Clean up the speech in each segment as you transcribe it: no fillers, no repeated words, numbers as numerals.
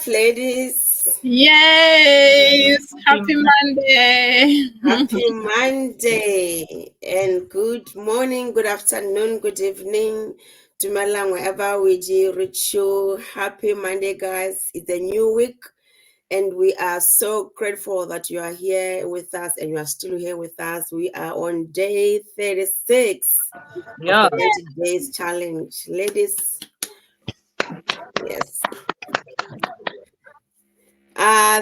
ladies. Yes, happy Monday. Happy Monday. And good morning, good afternoon, good evening. Dumalang, wherever we reach you. Happy Monday, guys. It's a new week. And we are so grateful that you are here with us and you are still here with us. We are on day 36 of the 90 days challenge. Ladies, yes.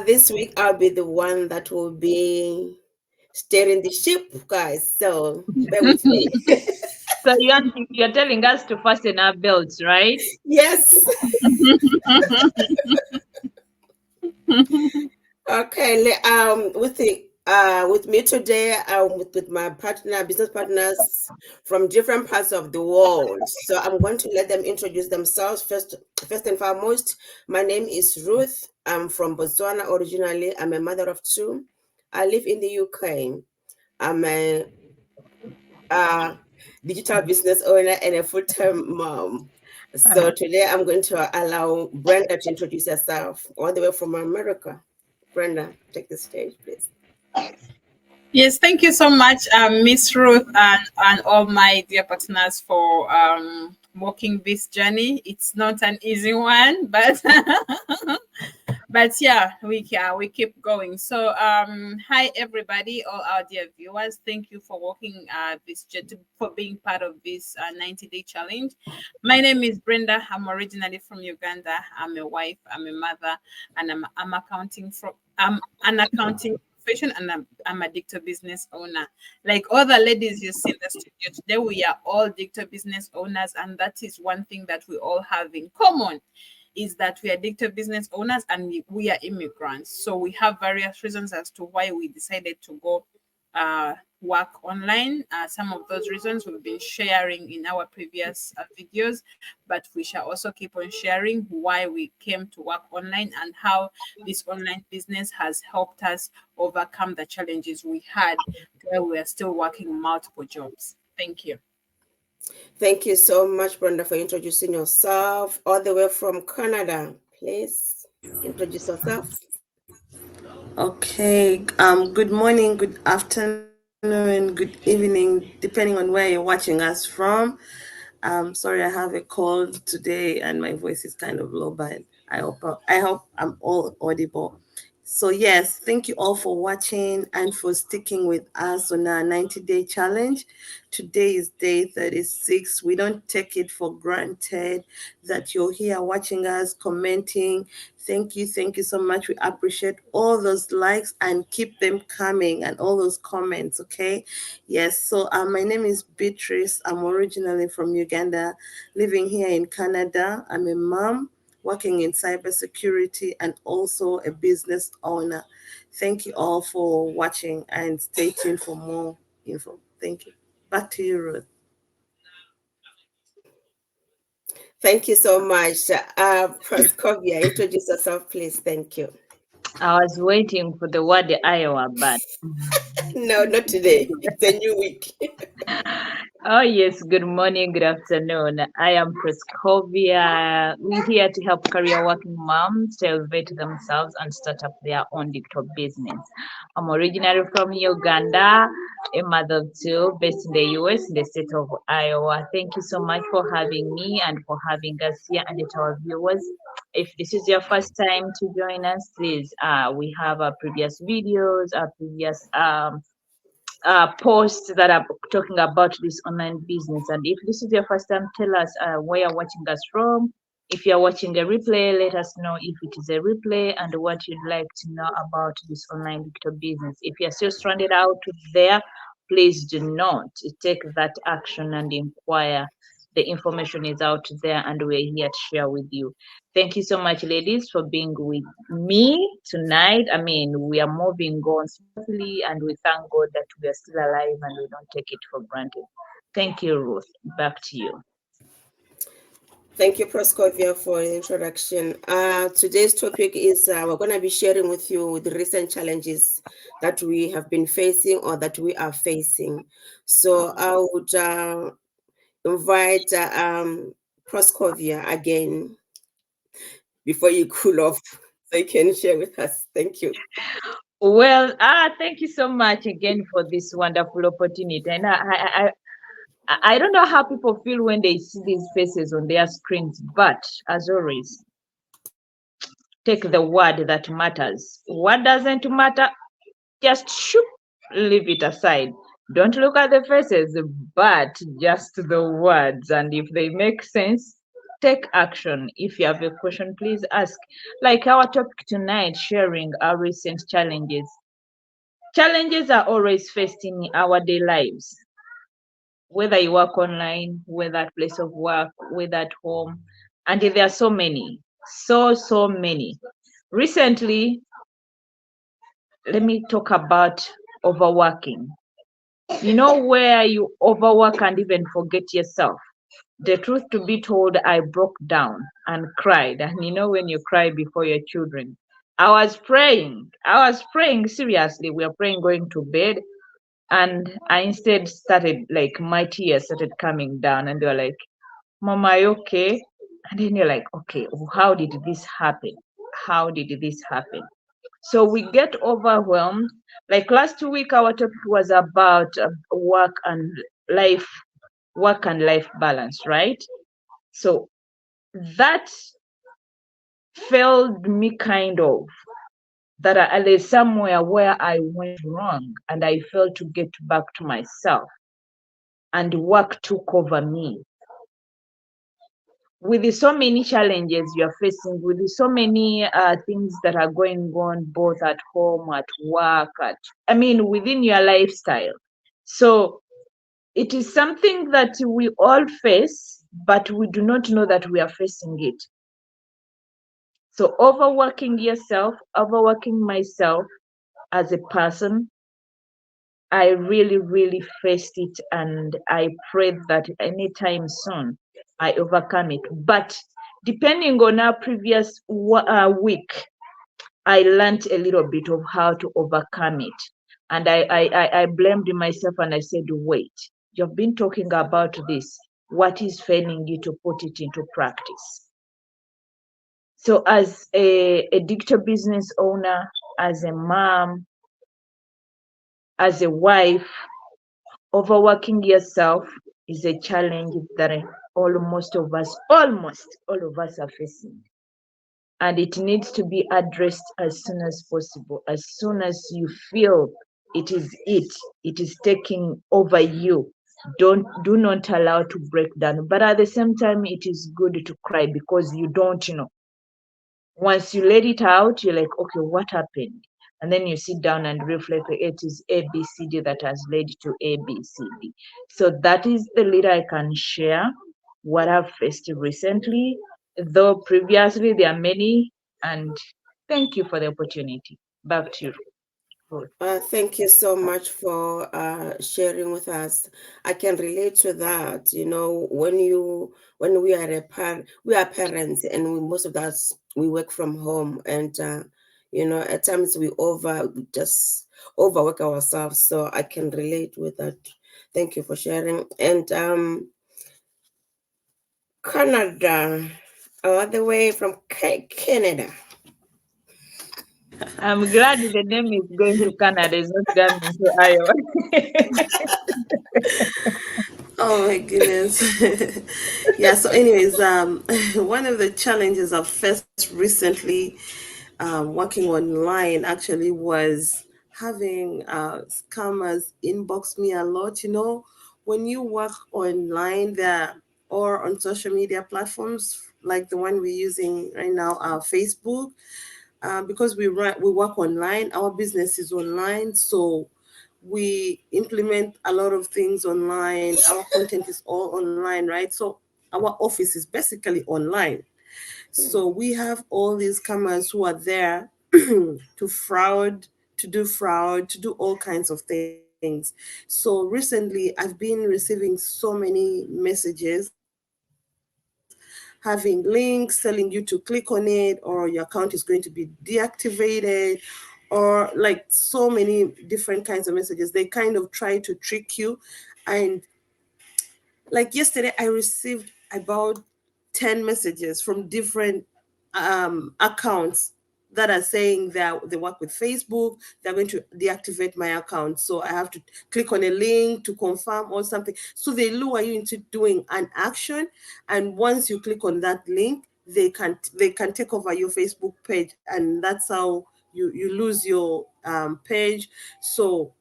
This week I'll be the one that will be steering the ship, guys. So bear with me. So you're telling us to fasten our belts, right? Yes. Okay. With me today, with my business partners from different parts of the world. So I'm going to let them introduce themselves first and foremost. My name is Ruth. I'm from Botswana originally. I'm a mother of two. I live in the UK. I'm a digital business owner and a full-time mom. So today I'm going to allow Brenda to introduce herself all the way from America. Brenda, take the stage, please. Yes, thank you so much, Miss Ruth, and all my dear partners for walking this journey. It's not an easy one, but but yeah, we keep going. So hi everybody, all our dear viewers. Thank you for walking this journey, for being part of this 90-day challenge. My name is Brenda. I'm originally from Uganda. I'm a wife, I'm a mother, and I'm an accounting profession, and I'm a dictator business owner. Like all the ladies you see in the studio today, we are all dictator business owners, and that is one thing that we all have in common, is that we are dictator business owners and we are immigrants. So we have various reasons as to why we decided to go work online. Some of those reasons we've been sharing in our previous videos, but we shall also keep on sharing why we came to work online and how this online business has helped us overcome the challenges we had where we are still working multiple jobs. Thank you. Thank you so much, Brenda, for introducing yourself all the way from Canada. Please introduce yourself. Okay. Good morning, good afternoon, good evening, depending on where you're watching us from. Sorry, I have a cold today and my voice is kind of low, but I hope I'm all audible. So yes, thank you all for watching and for sticking with us on our 90-day challenge. Today is day 36. We don't take it for granted that you're here watching us, commenting. Thank you so much. We appreciate all those likes and keep them coming and all those comments, okay? Yes, so my name is Beatrice. I'm originally from Uganda, living here in Canada. I'm a mom working in cybersecurity and also a business owner. Thank you all for watching and stay tuned for more info. Thank you. Back to you, Ruth. Thank you so much. Proskovia, introduce yourself, please. Thank you. I was waiting for the word Iowa, but No, not today. It's a new week. oh yes, good morning, good afternoon. I am Prescovia. We're here to help career working moms to elevate themselves and start up their own digital business. I'm originally from Uganda, a mother of two, based in the US, in the state of Iowa. Thank you so much for having me and for having us here and to our viewers. If this is your first time to join us, please, we have our previous videos, our previous posts that are talking about this online business. And if this is your first time, tell us where you're watching us from. If you're watching a replay, let us know if it is a replay and what you'd like to know about this online digital business. If you're still stranded out there, please do not take that action and inquire. The information is out there and we're here to share with you. Thank you so much, ladies, for being with me tonight. I mean, we are moving on smoothly and we thank God that we are still alive and we don't take it for granted. Thank you, Ruth. Back to you. Thank you, Proskovia, for the introduction. Today's topic is we're going to be sharing with you the recent challenges that we have been facing or that we are facing. So I would invite Proskovia again before you cool off. So you can share with us. Thank you. Well, thank you so much again for this wonderful opportunity. And I don't know how people feel when they see these faces on their screens, but as always, take the word that matters. What doesn't matter, just shoot, leave it aside. Don't look at the faces, but just the words. And if they make sense, take action. If you have a question, please ask. Like our topic tonight, sharing our recent challenges. Challenges are always faced in our day lives, whether you work online, whether at place of work, whether at home. And there are so many, so many. Recently, let me talk about overworking. You know, where you overwork and even forget yourself. The truth to be told, I broke down and cried. And you know, when you cry before your children, I was praying. I was praying seriously. We were praying going to bed. And I instead started, like, my tears started coming down. And they were like, Mama, are you okay? And then you're like, okay, how did this happen? How did this happen? So we get overwhelmed. Like last week, our topic was about life, work and life balance, right? So that failed me kind of. There's somewhere where I went wrong and I failed to get back to myself, and work took over me. With so many challenges you're facing, with so many things that are going on both at home, at work, within your lifestyle. So it is something that we all face, but we do not know that we are facing it. So overworking yourself, overworking myself as a person, I really faced it, and I prayed that anytime soon I overcome it. But depending on our previous week, I learned a little bit of how to overcome it. And I blamed myself and I said, wait, you've been talking about this. What is failing you to put it into practice? So as a digital business owner, as a mom, as a wife, overworking yourself is a challenge that almost all of us are facing. And it needs to be addressed as soon as possible. As soon as you feel it is taking over you, do not allow to break down. But at the same time, it is good to cry, because you don't know. Once you let it out, you're like, okay, what happened? And then you sit down and reflect, it is A, B, C, D that has led to A, B, C, D. So that is the little I can share what I've faced recently, though previously there are many. And thank you for the opportunity. Back to you, Ruth. Thank you so much for sharing with us. I can relate to that. You know, when we are we are parents, and most of us we work from home, and you know, at times we just overwork ourselves. So I can relate with that. Thank you for sharing. And Canada, all the way from Canada. I'm glad the name is going to Canada, it's not coming to Iowa. Oh my goodness. Yeah, so anyways, one of the challenges I've faced recently working online actually was having scammers inbox me a lot. You know, when you work online there or on social media platforms like the one we're using right now, Facebook, because we work online, our business is online, so we implement a lot of things online. Our content is all online, right? So our office is basically online. So we have all these scammers who are there to do all kinds of things. So recently, I've been receiving so many messages having links telling you to click on it, or your account is going to be deactivated, or like so many different kinds of messages. They kind of try to trick you. And like yesterday, I received about 10 messages from different accounts that are saying that they work with Facebook, they're going to deactivate my account. So I have to click on a link to confirm or something. So they lure you into doing an action. And once you click on that link, they can take over your Facebook page. And that's how you lose your page. So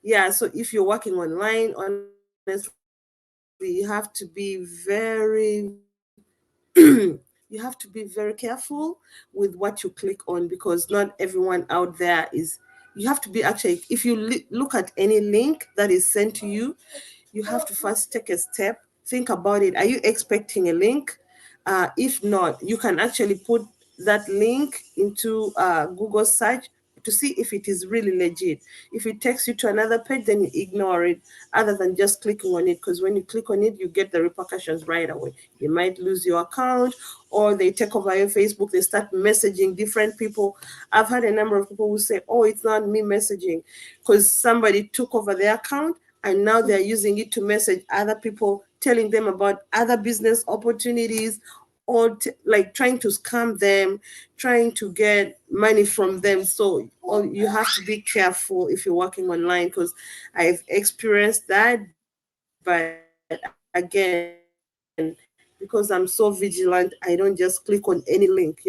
yeah, so if you're working online, honestly, you have to be you have to be very careful with what you click on, because not everyone out there is. You have to be actually, if you look at any link that is sent to you, you have to first take a step, think about it. Are you expecting a link? If not, you can actually put that link into Google search to see if it is really legit. If it takes you to another page, then you ignore it, other than just clicking on it, because when you click on it, you get the repercussions right away. You might lose your account, or they take over your Facebook, they start messaging different people. I've had a number of people who say, oh, it's not me messaging, because somebody took over their account and now they're using it to message other people, telling them about other business opportunities, or like trying to scam them, trying to get money from them. So you have to be careful if you're working online, because I've experienced that. But again, because I'm so vigilant, I don't just click on any link,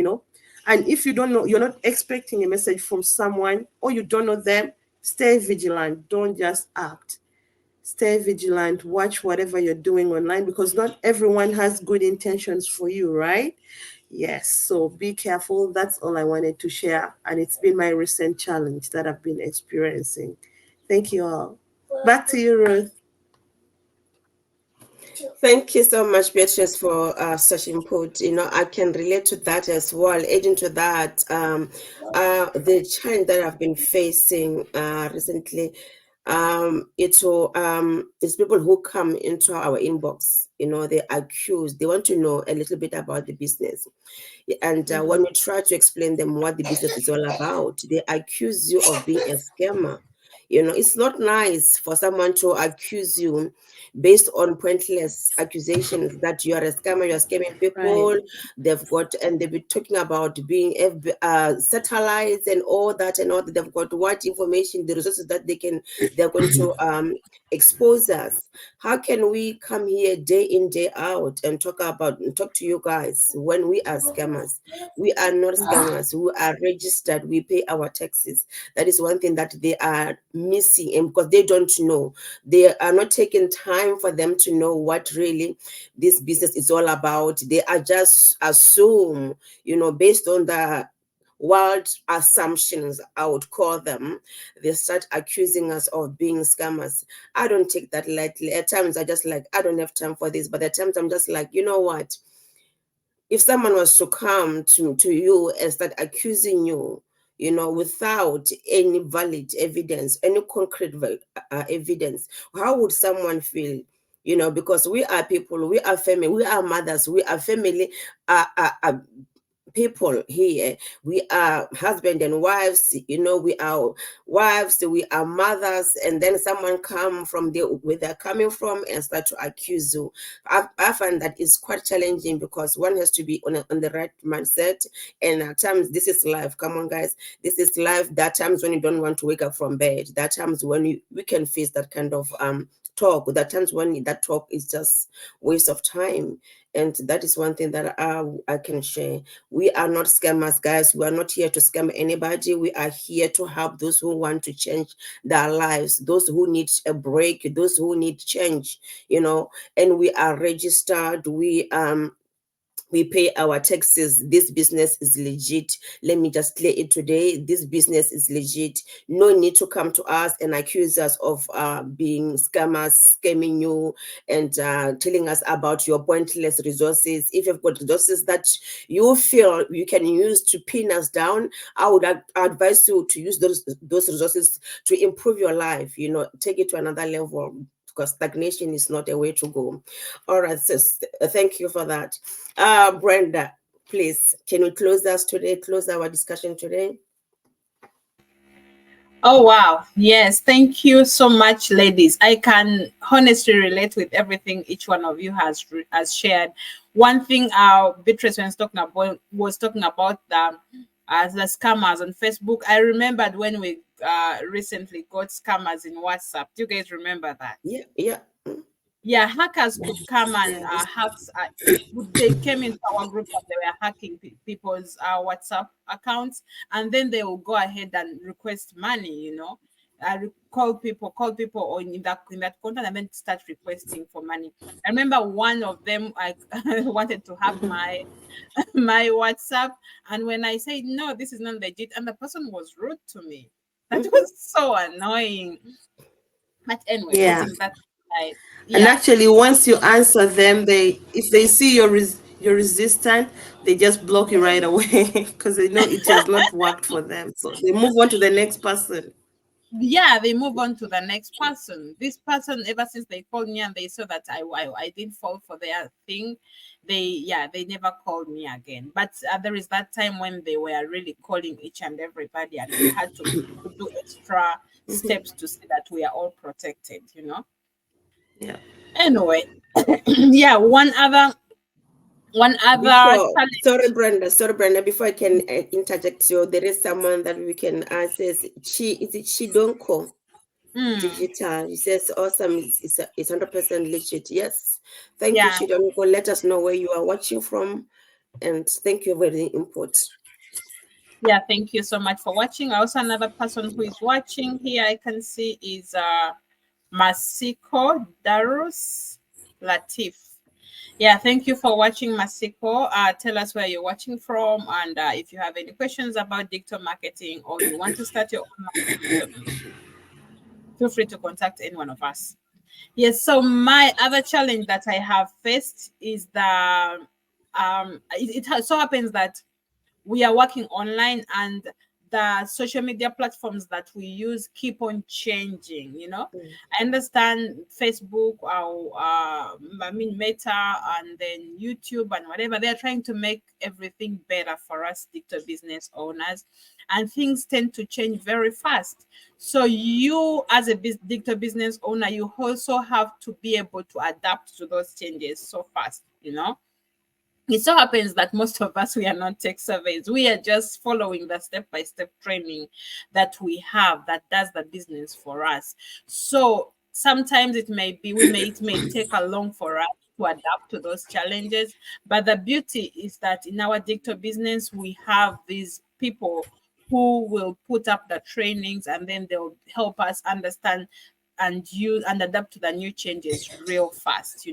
And if you don't know, you're not expecting a message from someone, or you don't know them, stay vigilant. Don't just act. Stay vigilant. Watch whatever you're doing online, because not everyone has good intentions for you, right? Yes. So be careful. That's all I wanted to share. And it's been my recent challenge that I've been experiencing. Thank you all. Back to you, Ruth. Thank you so much, Beatrice, for such input. I can relate to that as well. Adding to that, the challenge that I've been facing recently, it's people who come into our inbox. They accuse. They want to know a little bit about the business, and when we try to explain them what the business is all about, they accuse you of being a scammer. It's not nice for someone to accuse you based on pointless accusations that you are a scammer, you're scamming people. Right. They've been talking about being satellites and all that and all that. They've got what information, the resources that they're going to expose us. How can we come here day in, day out and talk to you guys when we are scammers? We are not scammers. We are registered. We pay our taxes. That is one thing that they are missing, and because they don't know, they are not taking time for them to know what really this business is all about. They are just assume, based on the wild assumptions, I would call them. They start accusing us of being scammers. I don't take that lightly. At times I just like, I don't have time for this, but at times I'm just like, you know what, if someone was to come to you and start accusing you, without any valid evidence, any concrete evidence, how would someone feel? Because we are people, we are family, we are mothers, we are family, people here. We are husband and wives, we are wives, we are mothers, and then someone come from where they're coming from and start to accuse you. I find that it's quite challenging, because one has to be on the right mindset. And at times, this is life. Come on, guys, this is life. There are times when you don't want to wake up from bed. There are times when we can face that kind of talk. There are times when that talk is just waste of time. And that is one thing that I can share. We are not scammers, guys. We are not here to scam anybody. We are here to help those who want to change their lives, those who need a break, those who need change, and we are registered. We pay our taxes. This business is legit. Let me just clear it today. This business is legit. No need to come to us and accuse us of being scammers, scamming you, and telling us about your pointless resources. If you've got resources that you feel you can use to pin us down, I would advise you to use those resources to improve your life. Take it to another level, because stagnation is not a way to go. All right, sis. Thank you for that. Brenda, please, can you close our discussion today? Oh wow. Yes, thank you so much, ladies. I can honestly relate with everything each one of you has shared. One thing Beatrice was talking about as the scammers on Facebook. I remembered when we recently got scammers in WhatsApp. Do you guys remember that? Yeah, yeah. Yeah, hackers could come and Yeah, they came into our group and they were hacking people's WhatsApp accounts, and then they will go ahead and request money. Call people or in that contact, and then start requesting for money. I remember one of them I wanted to hack my WhatsApp, and when I said no, this is not legit, and the person was rude to me. That was so annoying. But anyway, Yeah. putting that aside, And yeah. actually, once you answer them, if they see you're resistant, they just block you right away because they know it has not worked for them. So they move on to the next person. Yeah, they move on to the next person. This person, ever since they called me and they saw that I didn't fall for their thing, they never called me again. But there is that time when they were really calling each and everybody, and we had to do extra steps to see that we are all protected. Yeah. Anyway, yeah, one other before, challenge. sorry, Brenda, before I can interject you, there is someone that we can says, is it she don't call Mm, digital? He says, awesome, it's 100% legit. Yes. Thank you, yeah, she don't call. Let us know where you are watching from, and thank you for the input. yeah, thank you so much for watching. Also, another person who is watching here I can see is Masiko Darus Latif. Yeah, thank you for watching, Masiko. Tell us where you're watching from, and if you have any questions about digital marketing or you want to start your own marketing journey, feel free to contact any one of us. Yes, so my other challenge that I have faced is it so happens that we are working online, and the social media platforms that we use keep on changing. Mm. I understand Facebook, I mean Meta, and then YouTube and whatever, they're trying to make everything better for us digital business owners, and things tend to change very fast. So you, as a digital business owner, you also have to be able to adapt to those changes so fast. It so happens that most of us, we are not tech surveys. We are just following the step-by-step training that we have that does the business for us. So sometimes it may take a long for us to adapt to those challenges. But the beauty is that in our digital business, we have these people who will put up the trainings, and then they'll help us understand and use and adapt to the new changes real fast.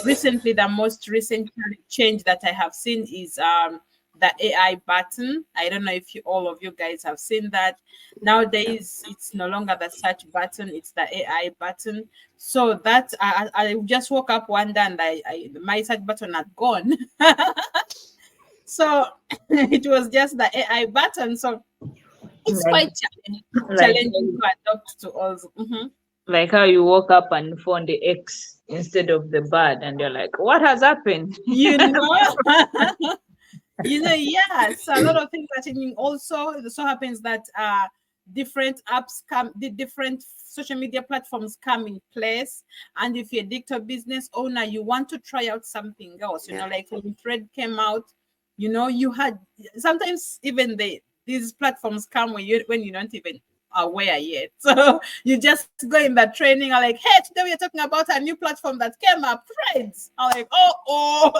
Recently, the most recent change that I have seen is the AI button. I don't know if all of you guys have seen that. Yeah. Nowadays, it's no longer the search button; it's the AI button. So that I just woke up one day and my search button had gone. So it was just the AI button. So it's Like, quite like, challenging to adapt to all. Mhm. like how you woke up and found the X instead of the bird, and you're like, what has happened? You know, yes, a lot of things are changing. Also, it so happens that different apps the different social media platforms come in place. And if you're a digital business owner, you want to try out something else, Yeah. like when Thread came out, you had sometimes even these platforms come when you don't even aware yet. So you just go in that training, are like, hey, today we are talking about a new platform that came up, Threads. I'm like, oh.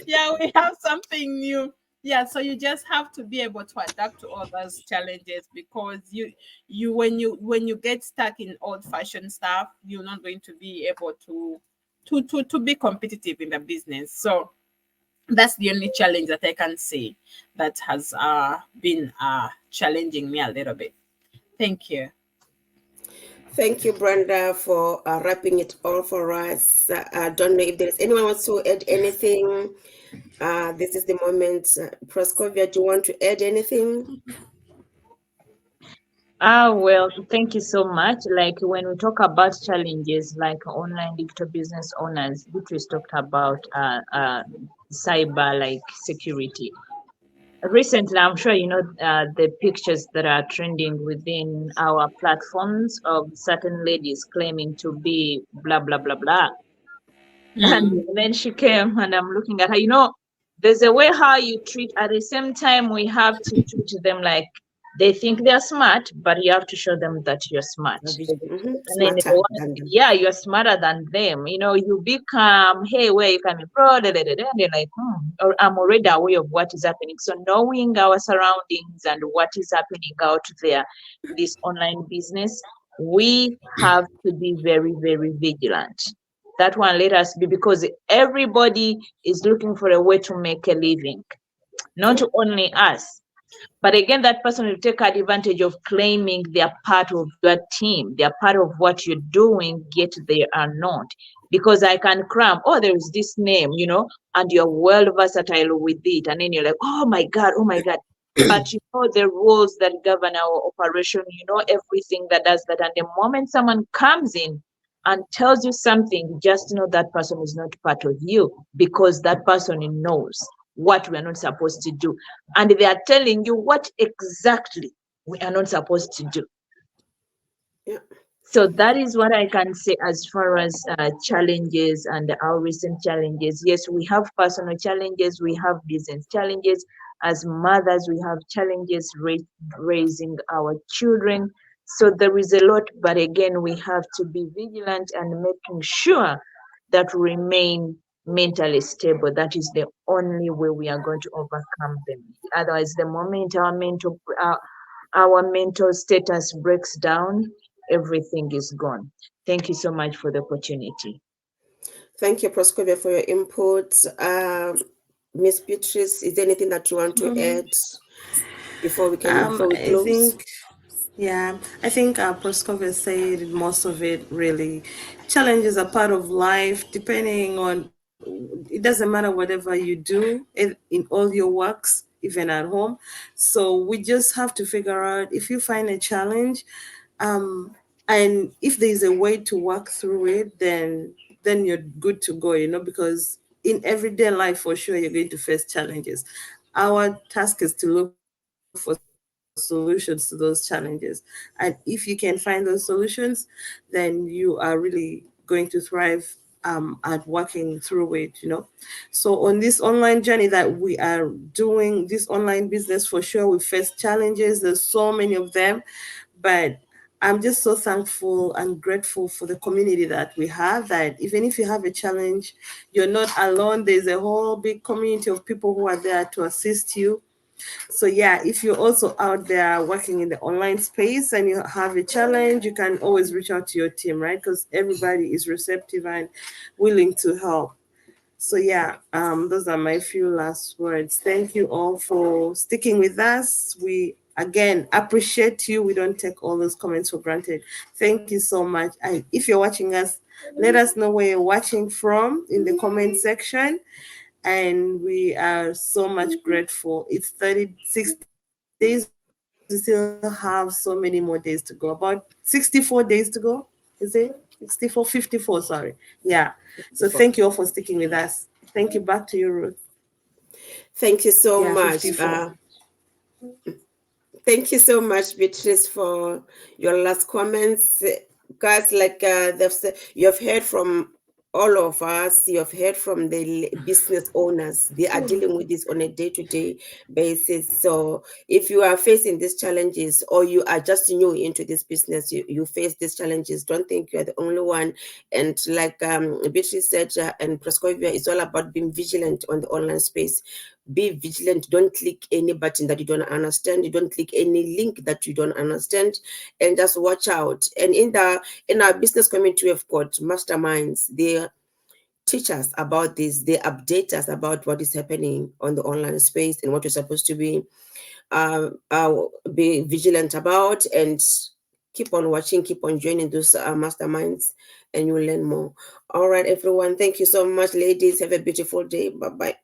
Yeah, we have something new. Yeah, so you just have to be able to adapt to all those challenges, because when you get stuck in old fashioned stuff, you're not going to be able to be competitive in the business. So that's the only challenge that I can say that has been challenging me a little bit. Thank you. Thank you, Brenda, for wrapping it all for us. I don't know if there's anyone wants to add anything. This is the moment. Proscovia, do you want to add anything? Well, thank you so much. Like when we talk about challenges like online digital business owners, Beatrice talked about cyber like security. Recently, I'm sure you know the pictures that are trending within our platforms of certain ladies claiming to be blah blah blah blah. And Mm. then she came, and I'm looking at her. There's a way how you treat. At the same time, we have to treat them like they think they're smart, but you have to show them that you're smart. And then Smarter than them. yeah, you're smarter than them. You know, you become, hey, where you coming from? Da, da, da, da. And they're like, or I'm already aware of what is happening. So knowing our surroundings and what is happening out there, this online business, we have to be very, very vigilant. That one let us be, because everybody is looking for a way to make a living, not only us. But again, that person will take advantage of claiming they're part of your team, they're part of what you're doing, yet they are not. Because I can cram, oh, there is this name, you know, and you're well versatile with it. And then you're like, oh my God, oh my God. But you know the rules that govern our operation, you know everything that does that. And the moment someone comes in and tells you something, just know that person is not part of you, because that person knows what we are not supposed to do. And they are telling you what exactly we are not supposed to do. Yeah. So that is what I can say as far as challenges and our recent challenges. Yes, we have personal challenges, we have business challenges. As mothers, we have challenges raising our children. So there is a lot, but again, we have to be vigilant and making sure that we remain mentally stable. That is the only way we are going to overcome them. Otherwise, the moment our mental status breaks down, everything is gone. Thank you so much for the opportunity. Thank you, Proscovia, for your input. Miss Beatrice, is there anything that you want to add before we I close? think, yeah, I think Proskova said most of it really. Challenges are part of life, depending on, it doesn't matter whatever you do in all your works, even at home. So we just have to figure out if you find a challenge, and if there's a way to work through it, then you're good to go, because in everyday life, for sure, you're going to face challenges. Our task is to look for solutions to those challenges. And if you can find those solutions, then you are really going to thrive at working through it. So on this online journey that we are doing, this online business, for sure, we face challenges. There's so many of them, but I'm just so thankful and grateful for the community that we have, that even if you have a challenge, you're not alone. There's a whole big community of people who are there to assist you. So yeah, if you're also out there working in the online space and you have a challenge, you can always reach out to your team, right? Because everybody is receptive and willing to help. So yeah, those are my few last words. Thank you all for sticking with us. We again appreciate you. We don't take all those comments for granted. Thank you so much. And if you're watching us, let us know where you're watching from in the comment section. And we are so much grateful. It's 36 days. We still have so many more days to go. About 64 days to go. Is it 64? 54, sorry. Yeah. So thank you all for sticking with us. Thank you. Back to you, Ruth. Thank you Yeah, so 54. much. Thank you so much, Beatrice, for your last comments. Guys, like you have heard from all of us, you have heard from the business owners. They are dealing with this on a day-to-day basis. So if you are facing these challenges, or you are just new into this business, you face these challenges, don't think you are the only one. And like Beatrice said, and Proscovia, it's all about being vigilant on the online space. Be vigilant. Don't click any button that you don't understand. You don't click any link that you don't understand, and just watch out. And in our business community, we've got masterminds. They teach us about this. They update us about what is happening on the online space and what you're supposed to be vigilant about. And keep on watching, keep on joining those masterminds, and you'll learn more. All right, everyone. Thank you so much, ladies. Have a beautiful day. Bye bye.